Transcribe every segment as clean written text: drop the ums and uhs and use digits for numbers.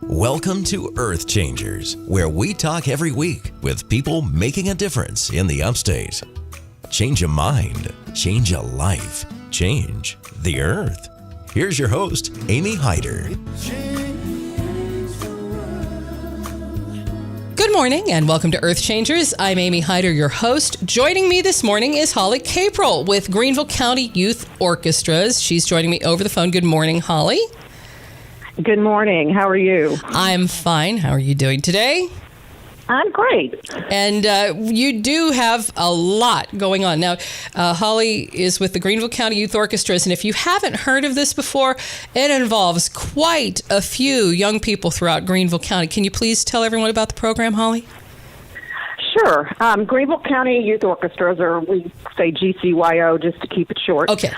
Welcome to EarthChangers, where we talk every week with people making a difference in the upstate. Change a mind, change a life, change the earth. Here's your host, Amy Hyder. Good morning and welcome to EarthChangers. I'm Amy Hyder, your host. Joining me this morning is Holly Caprell with Greenville County Youth Orchestras. She's joining me over the phone. Good morning, Holly. Good morning. How are you? I'm fine. How are you doing today? I'm great. And you do have a lot going on. Now, Holly is with the Greenville County Youth Orchestras, and if you haven't heard of this before, it involves quite a few young people throughout Greenville County. Can you please tell everyone about the program, Holly? Sure. Greenville County Youth Orchestras, or we say GCYO just to keep it short, Okay.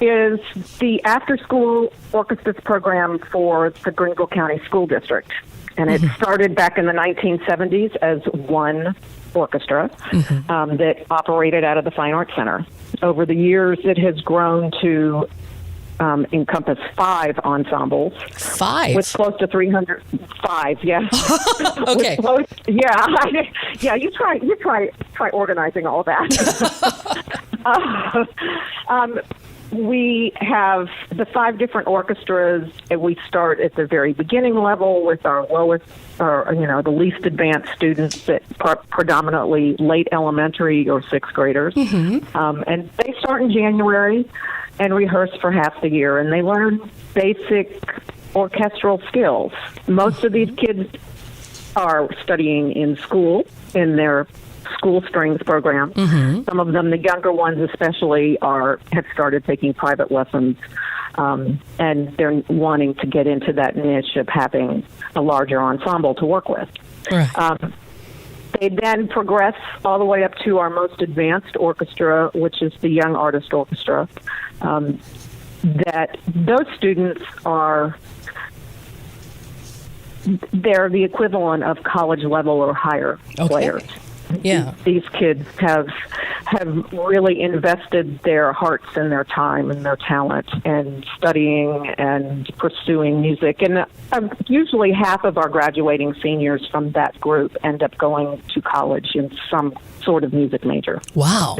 is the after-school orchestras program for the Greenville County School District. And it started back in the 1970s as one orchestra that operated out of the Fine Arts Center. Over the years, it has grown to encompass 5 ensembles. 5? With close to 305, yes. Okay. You try organizing all that. We have the 5 different orchestras, and we start at the very beginning level with our lowest, the least advanced students that predominantly late elementary or 6th graders. And they start in January and rehearse for half the year, and they learn basic orchestral skills. Most of these kids are studying in school, in their school strings program. Some of them, the younger ones especially, have started taking private lessons, and they're wanting to get into that niche of having a larger ensemble to work with. Right. They then progress all the way up to our most advanced orchestra, which is the Young Artist Orchestra. That those students they're the equivalent of college level or higher players. Yeah. These kids have really invested their hearts and their time and their talent in studying and pursuing music. And usually half of our graduating seniors from that group end up going to college in some sort of music major. Wow.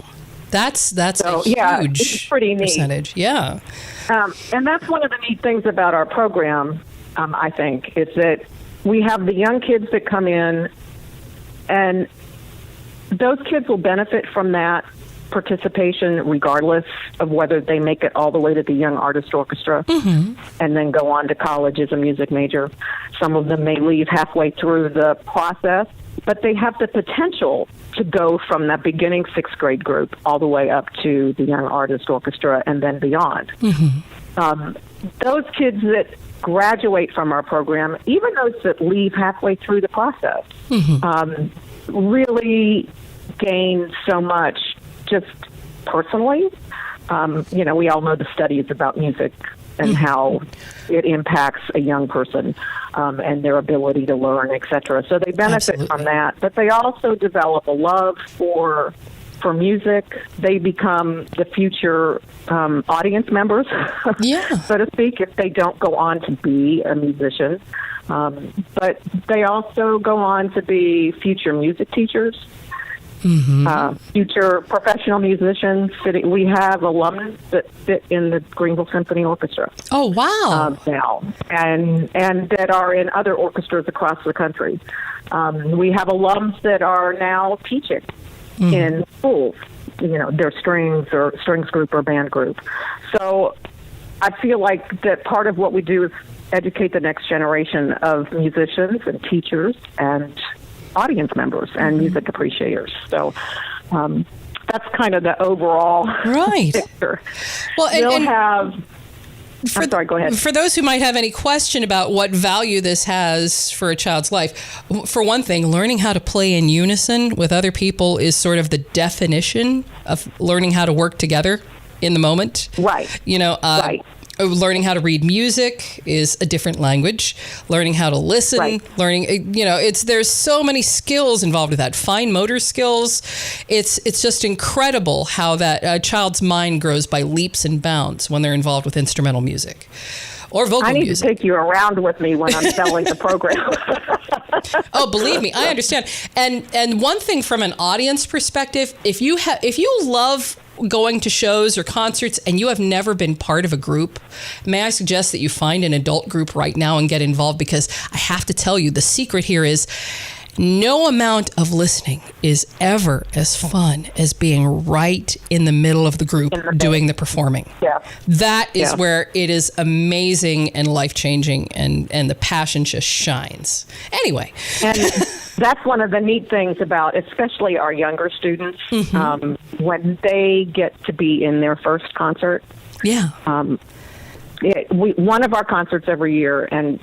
That's a huge it's pretty neat. Percentage. Yeah. And that's one of the neat things about our program, I think, is that we have the young kids that come in, and those kids will benefit from that participation regardless of whether they make it all the way to the Young Artist Orchestra and then go on to college as a music major. Some of them may leave halfway through the process, but they have the potential to go from that beginning 6th grade group all the way up to the Young Artist Orchestra and then beyond. Those kids that graduate from our program, even those that leave halfway through the process, really gain so much just personally. We all know the studies about music and how it impacts a young person and their ability to learn, etc. So they benefit from that, but they also develop a love for music. They become the future audience members, so to speak, if they don't go on to be a musician. But they also go on to be future music teachers, future professional musicians. We have alums that sit in the Greenville Symphony Orchestra. Oh, wow. Now, and that are in other orchestras across the country. We have alums that are now teaching in schools, their strings group or band group. So I feel like that part of what we do is educate the next generation of musicians and teachers and audience members and music appreciators. So that's kind of the overall picture. Well, I'm sorry, go ahead. For those who might have any question about what value this has for a child's life, for one thing, learning how to play in unison with other people is sort of the definition of learning how to work together in the moment. Right. Right. Learning how to read music is a different language. Learning how to listen, there's so many skills involved with that. Fine motor skills. It's just incredible how that child's mind grows by leaps and bounds when they're involved with instrumental music. or vocal I need music. to take you around with me when I'm selling the program. Oh, believe me, I understand. And one thing from an audience perspective, if you love going to shows or concerts and you have never been part of a group, may I suggest that you find an adult group right now and get involved, because I have to tell you, the secret here is no amount of listening is ever as fun as being right in the middle of the group doing the performing. Yeah. That is where it is amazing and life-changing, and the passion just shines. Anyway. And that's one of the neat things about especially our younger students, when they get to be in their first concert. Yeah. One of our concerts every year, and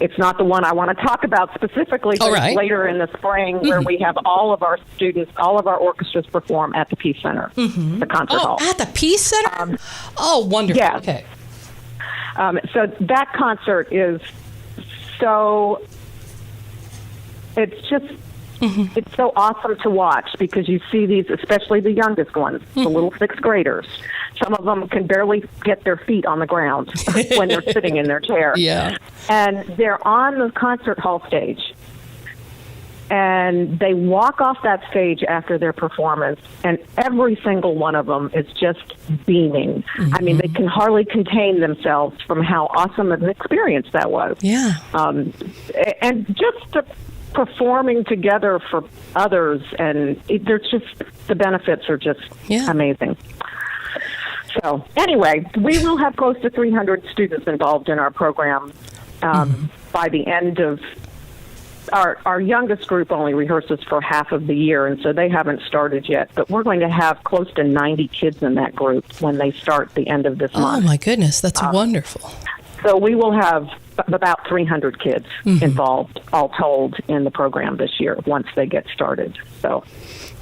it's not the one I want to talk about specifically, but it's later in the spring, where we have all of our students, all of our orchestras perform at the Peace Center, the concert hall. At the Peace Center? Wonderful. Yeah. Okay. So that concert is so, it's just, it's so awesome to watch, because you see these, especially the youngest ones, the little sixth graders. Some of them can barely get their feet on the ground when they're sitting in their chair. Yeah. And they're on the concert hall stage. And they walk off that stage after their performance, and every single one of them is just beaming. I mean, they can hardly contain themselves from how awesome of an experience that was. Yeah. And just performing together for others, and there's just, the benefits are just amazing. So anyway, we will have close to 300 students involved in our program by the end of our youngest group. Only rehearses for half of the year, and so they haven't started yet. But we're going to have close to 90 kids in that group when they start the end of this month. Oh my goodness, that's wonderful. So we will have about 300 kids involved, all told, in the program this year once they get started. So,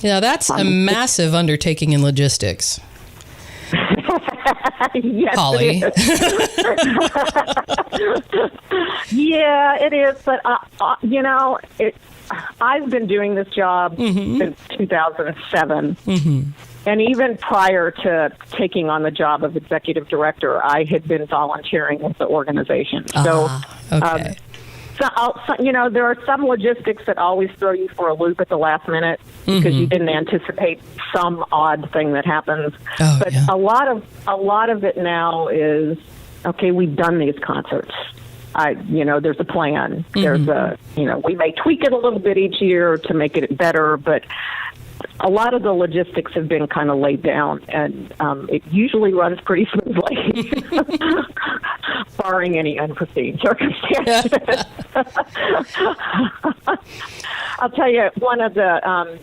that's a massive undertaking in logistics. Yes, Holly. it is. Yeah, it is. But I've been doing this job since 2007. And even prior to taking on the job of executive director, I had been volunteering with the organization. So, okay. There are some logistics that always throw you for a loop at the last minute because you didn't anticipate some odd thing that happens. But a lot of it now is, okay, we've done these concerts. There's a plan. There's we may tweak it a little bit each year to make it better, but a lot of the logistics have been kind of laid down, and it usually runs pretty smoothly, barring any unforeseen circumstances. I'll tell you, one of the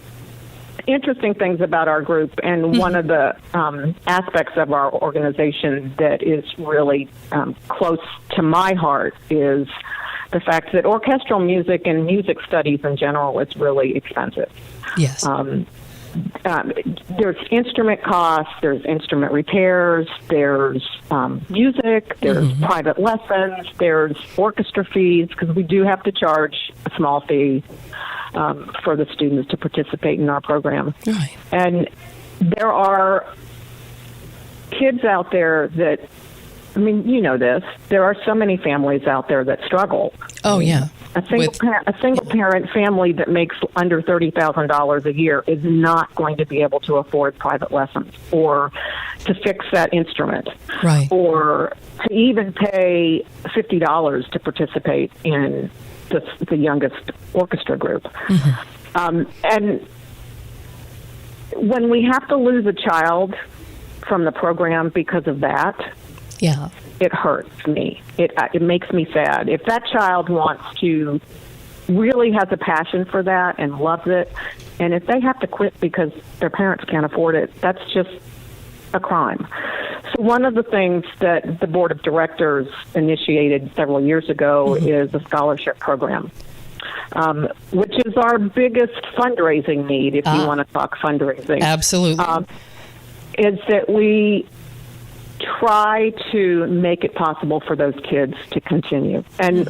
interesting things about our group, and one of the aspects of our organization that is really close to my heart, is the fact that orchestral music and music studies in general is really expensive. Yes. There's instrument costs, there's instrument repairs, there's music, there's private lessons, there's orchestra fees, because we do have to charge a small fee for the students to participate in our program. Right. And there are kids out there that, I mean, you know this, there are so many families out there that struggle. Oh, yeah. A single parent family that makes under $30,000 a year is not going to be able to afford private lessons or to fix that instrument, right, or to even pay $50 to participate in the youngest orchestra group. And when we have to lose a child from the program because of that, it hurts me. It makes me sad. If that child really has a passion for that and loves it, and if they have to quit because their parents can't afford it, that's just a crime. So one of the things that the board of directors initiated several years ago is a scholarship program, which is our biggest fundraising need, if you want to talk fundraising. Absolutely. Is that we try to make it possible for those kids to continue. And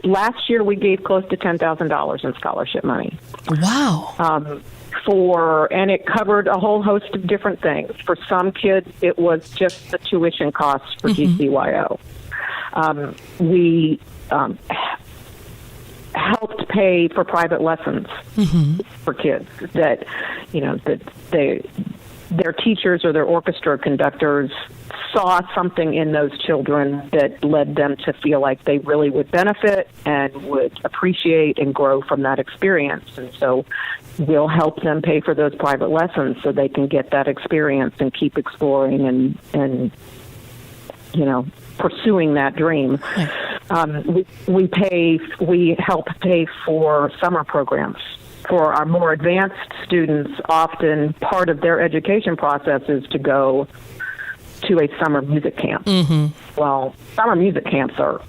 last year we gave close to $10,000 in scholarship money. Wow. and it covered a whole host of different things. For some kids, it was just the tuition costs for GCYO. We helped pay for private lessons for kids that, their teachers or their orchestra conductors saw something in those children that led them to feel like they really would benefit and would appreciate and grow from that experience. And so we'll help them pay for those private lessons so they can get that experience and keep exploring and pursuing that dream. We help pay for summer programs. For our more advanced students, often part of their education process is to go to a summer music camp. Well, summer music camps are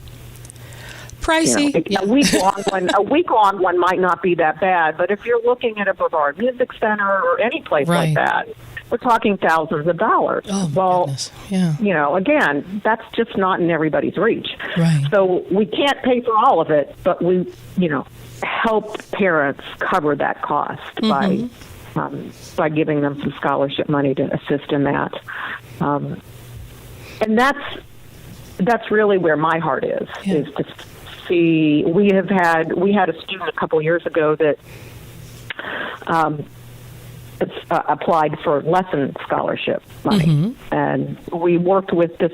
pricey. A week-long one might not be that bad, but if you're looking at a Brevard Music Center or any place like that, we're talking thousands of dollars. Oh, my goodness. Yeah. Again, that's just not in everybody's reach. Right. So we can't pay for all of it, but we, help parents cover that cost by giving them some scholarship money to assist in that. And that's really where my heart is to see. We had a student a couple years ago that applied for lesson scholarship money, and we worked with this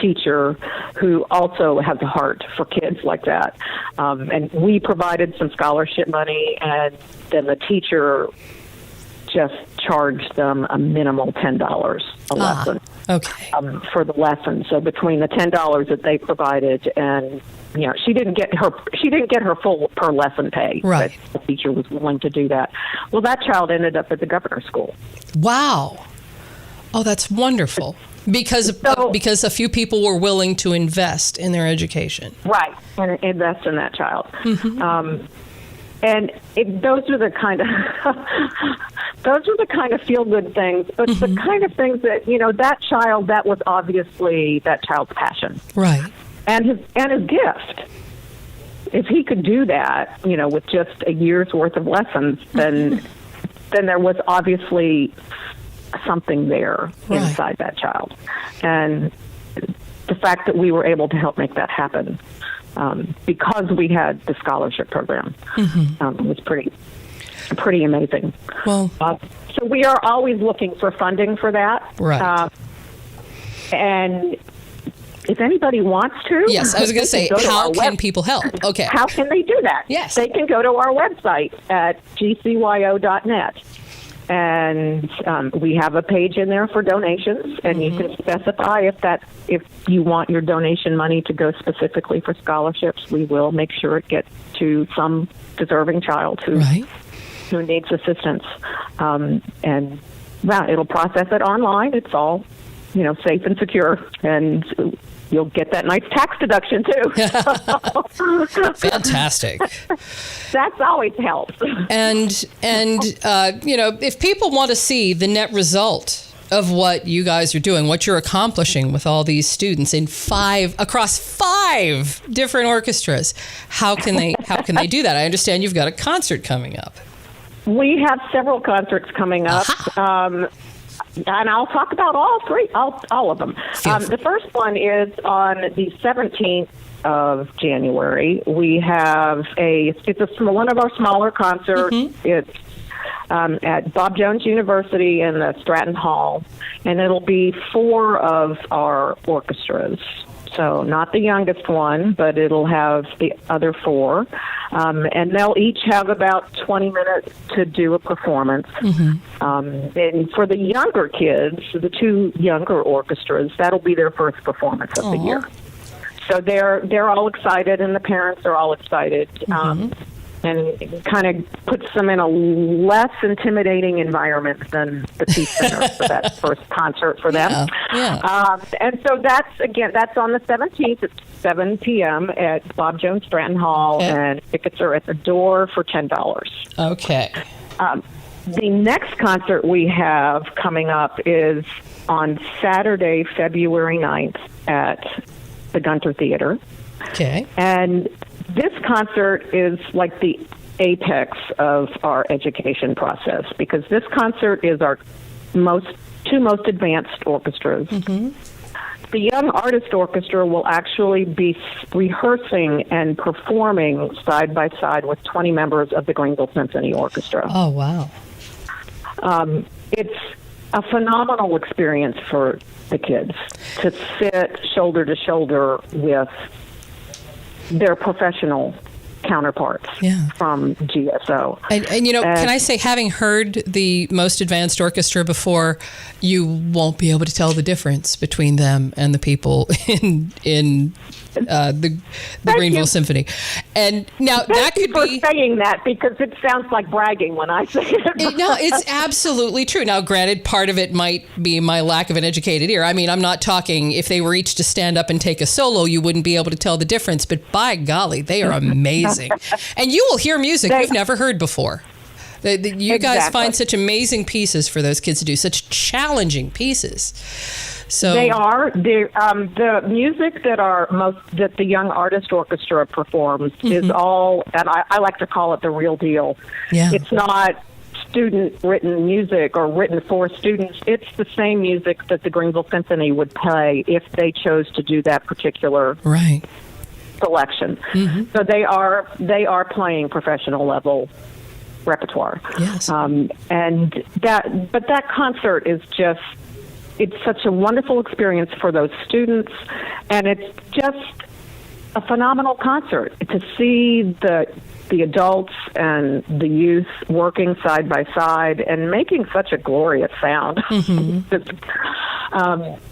teacher who also has a heart for kids like that, and we provided some scholarship money, and then the teacher just charged them a minimal $10 a lesson. Okay. For the lesson. So between the $10 that they provided and she didn't get her full per lesson pay. Right. But the teacher was willing to do that. Well, that child ended up at the governor's school. Wow. Oh, that's wonderful. Because a few people were willing to invest in their education. Right, and invest in that child. And those are the kind of feel-good things, but the kind of things that that child, that was obviously that child's passion, right, and his gift. If he could do that, with just a year's worth of lessons, then there was obviously something there inside that child, and the fact that we were able to help make that happen. Because we had the scholarship program, was pretty amazing. Well, so we are always looking for funding for that. Right. And if anybody wants to, yes, I was going to say, how can people help? Okay, how can they do that? Yes, they can go to our website at gcyo.net. And we have a page in there for donations, and you can specify if you want your donation money to go specifically for scholarships. We will make sure it gets to some deserving child who needs assistance. And it'll process it online. It's all safe and secure, and you'll get that nice tax deduction too. Fantastic. That's always helps. And if people want to see the net result of what you guys are doing, what you're accomplishing with all these students across five different orchestras, how can they do that? I understand you've got a concert coming up. We have several concerts coming up. And I'll talk about all three, all of them. The first one is on the 17th of January. We have it's one of our smaller concerts. It's at Bob Jones University in the Stratton Hall, and it'll be 4 of our orchestras. So not the youngest one, but it'll have the other 4. And they'll each have about 20 minutes to do a performance. And for the younger kids, the 2 younger orchestras, that'll be their first performance of the year. So they're all excited, and the parents are all excited. And it kind of puts them in a less intimidating environment than the Peace Center for that first concert for them. And so that's on the 17th at 7 p.m. at Bob Jones Stratton Hall, and tickets are at the door for $10. Okay. The next concert we have coming up is on Saturday, February 9th at the Gunter Theater. Okay. And this concert is like the apex of our education process, because this concert is our two most advanced orchestras. The Young Artist Orchestra will actually be rehearsing and performing side by side with 20 members of the Greenville Symphony Orchestra. Oh, wow. It's a phenomenal experience for the kids to sit shoulder to shoulder with their professional counterparts from GSO. And can I say, having heard the most advanced orchestra before, you won't be able to tell the difference between them and the people in the Greenville Symphony. And now that could be saying that, because it sounds like bragging when I say it. No, it's absolutely true. Now, granted, part of it might be my lack of an educated ear. I mean, I'm not talking if they were each to stand up and take a solo, you wouldn't be able to tell the difference. But by golly, they are amazing. And you will hear music you've never heard before. You guys find such amazing pieces for those kids to do, such challenging pieces. So they are the music that the Young Artist Orchestra performs is all, and I like to call it the real deal. Yeah. It's not student-written music or written for students. It's the same music that the Greenville Symphony would play if they chose to do that particular selection. So they are playing professional level repertoire. Yes. And that concert is just, it's such a wonderful experience for those students, and it's just a phenomenal concert to see the adults and the youth working side by side and making such a glorious sound.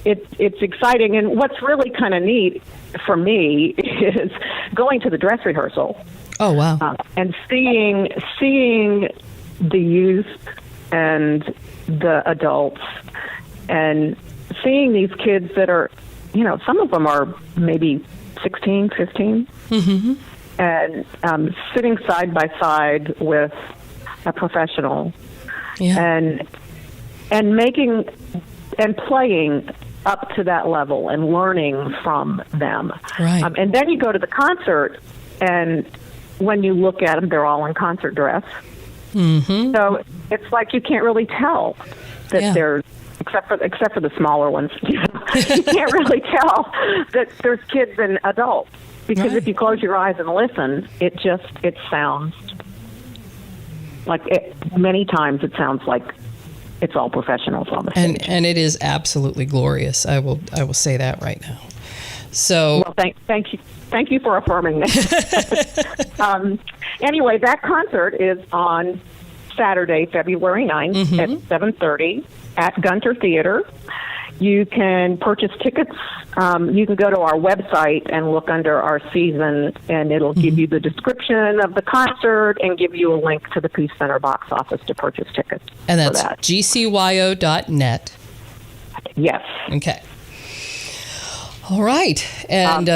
It's exciting, and what's really kind of neat for me is going to the dress rehearsal. Oh, wow. And seeing the youth and the adults, and seeing these kids that are, some of them are maybe 16, 15, and sitting side by side with a professional, and making and playing up to that level and learning from them. Right. And then you go to the concert, and when you look at them, they're all in concert dress. So it's like you can't really tell that they're, except for the smaller ones. You can't really tell that there's kids and adults, because if you close your eyes and listen, it sounds like many times it sounds like it's all professionals on the stage. And it is absolutely glorious. I will say that right now. So well, thank you for affirming that. Anyway, that concert is on Saturday, February 9th at 7:30 at Gunter Theater. You can purchase tickets. You can go to our website and look under our season, and it'll give you the description of the concert and give you a link to the Peace Center box office to purchase tickets. And that's gcyo.net. Yes. Okay. All right. And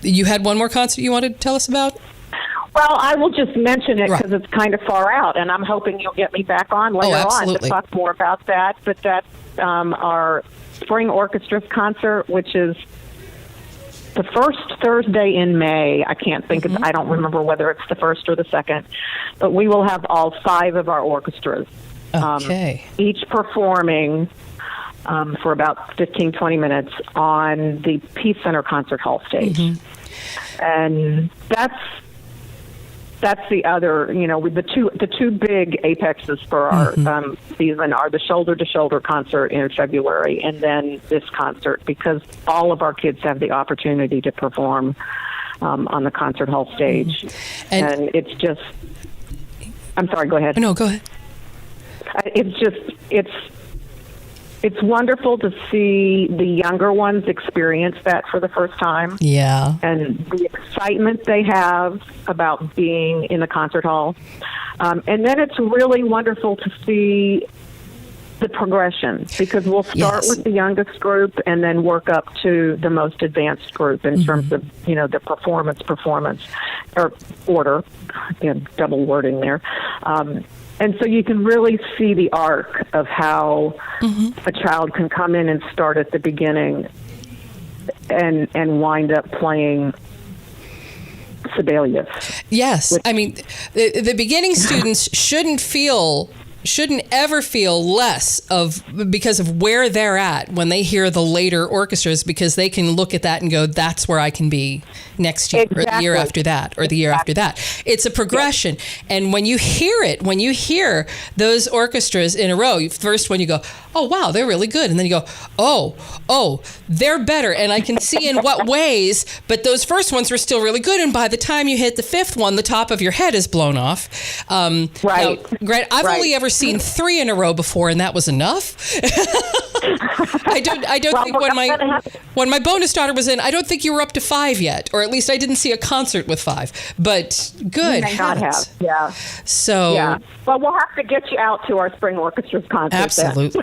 you had one more concert you wanted to tell us about? Well, I will just mention it because it's kind of far out, and I'm hoping you'll get me back on later on to talk more about that. But that's our Spring Orchestras concert, which is the first Thursday in May. I can't think of, I don't remember whether it's the first or the second, but we will have all 5 of our orchestras, each performing for about 15, 20 minutes on the Peace Center Concert Hall stage. And that's the other, the two big apexes for our season are the Shoulder to Shoulder concert in February, and then this concert, because all of our kids have the opportunity to perform on the concert hall stage. And it's just, I'm sorry, go ahead. No, go ahead. It's wonderful to see the younger ones experience that for the first time. Yeah. And the excitement they have about being in the concert hall. And then it's really wonderful to see the progression, because we'll start with the youngest group and then work up to the most advanced group in terms of, the performance or order. Again, double wording there. And so you can really see the arc of how a child can come in and start at the beginning and wind up playing Sibelius. Yes. I mean, the beginning students shouldn't ever feel less of because of where they're at when they hear the later orchestras, because they can look at that and go, that's where I can be next year or the year after that or the year after that. It's a progression. Yes. And when you hear those orchestras in a row, first when you go, oh, wow, they're really good. And then you go, oh, they're better. And I can see in what ways, but those first ones were still really good. And by the time you hit the fifth one, the top of your head is blown off. Right. Now, Grant, I've only ever seen 3 in a row before, and that was enough. I don't think when my bonus daughter was in, I don't think you were up to 5 yet, or at least I didn't see a concert with 5. But good. You may not have. Yeah. So. Yeah. Well, we'll have to get you out to our spring orchestras concert. Absolutely.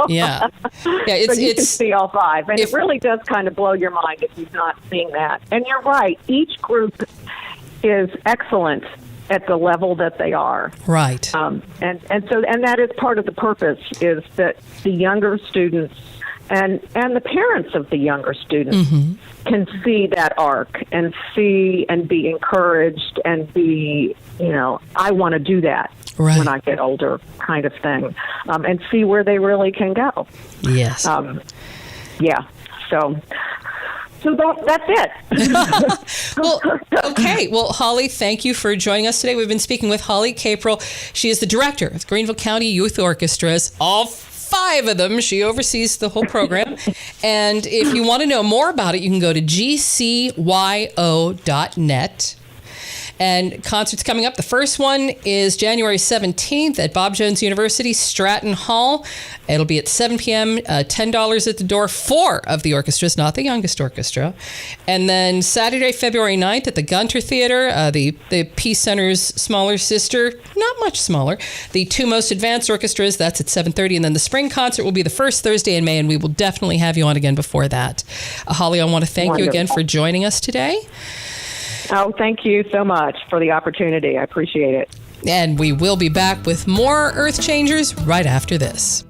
Yeah. So you can see all 5, and it really does kind of blow your mind if you've not seen that. And you're right. Each group is excellent at the level that they are. Right. And that is part of the purpose, is that the younger students and the parents of the younger students can see that arc and see and be encouraged and be, I want to do that when I get older, kind of thing, and see where they really can go. Yes. Yeah. So that's it. Well, okay. Well, Holly, thank you for joining us today. We've been speaking with Holly Caprell. She is the director of Greenville County Youth Orchestras, all 5 of them. She oversees the whole program. And if you want to know more about it, you can go to gcyo.net. And concerts coming up. The first one is January 17th at Bob Jones University, Stratton Hall. It'll be at 7 p.m., $10 at the door, 4 of the orchestras, not the youngest orchestra. And then Saturday, February 9th at the Gunter Theater, the Peace Center's smaller sister, not much smaller, the 2 most advanced orchestras, that's at 7:30. And then the spring concert will be the first Thursday in May, and we will definitely have you on again before that. Holly, I want to thank you again for joining us today. Oh, thank you so much for the opportunity. I appreciate it. And we will be back with more Earth Changers right after this.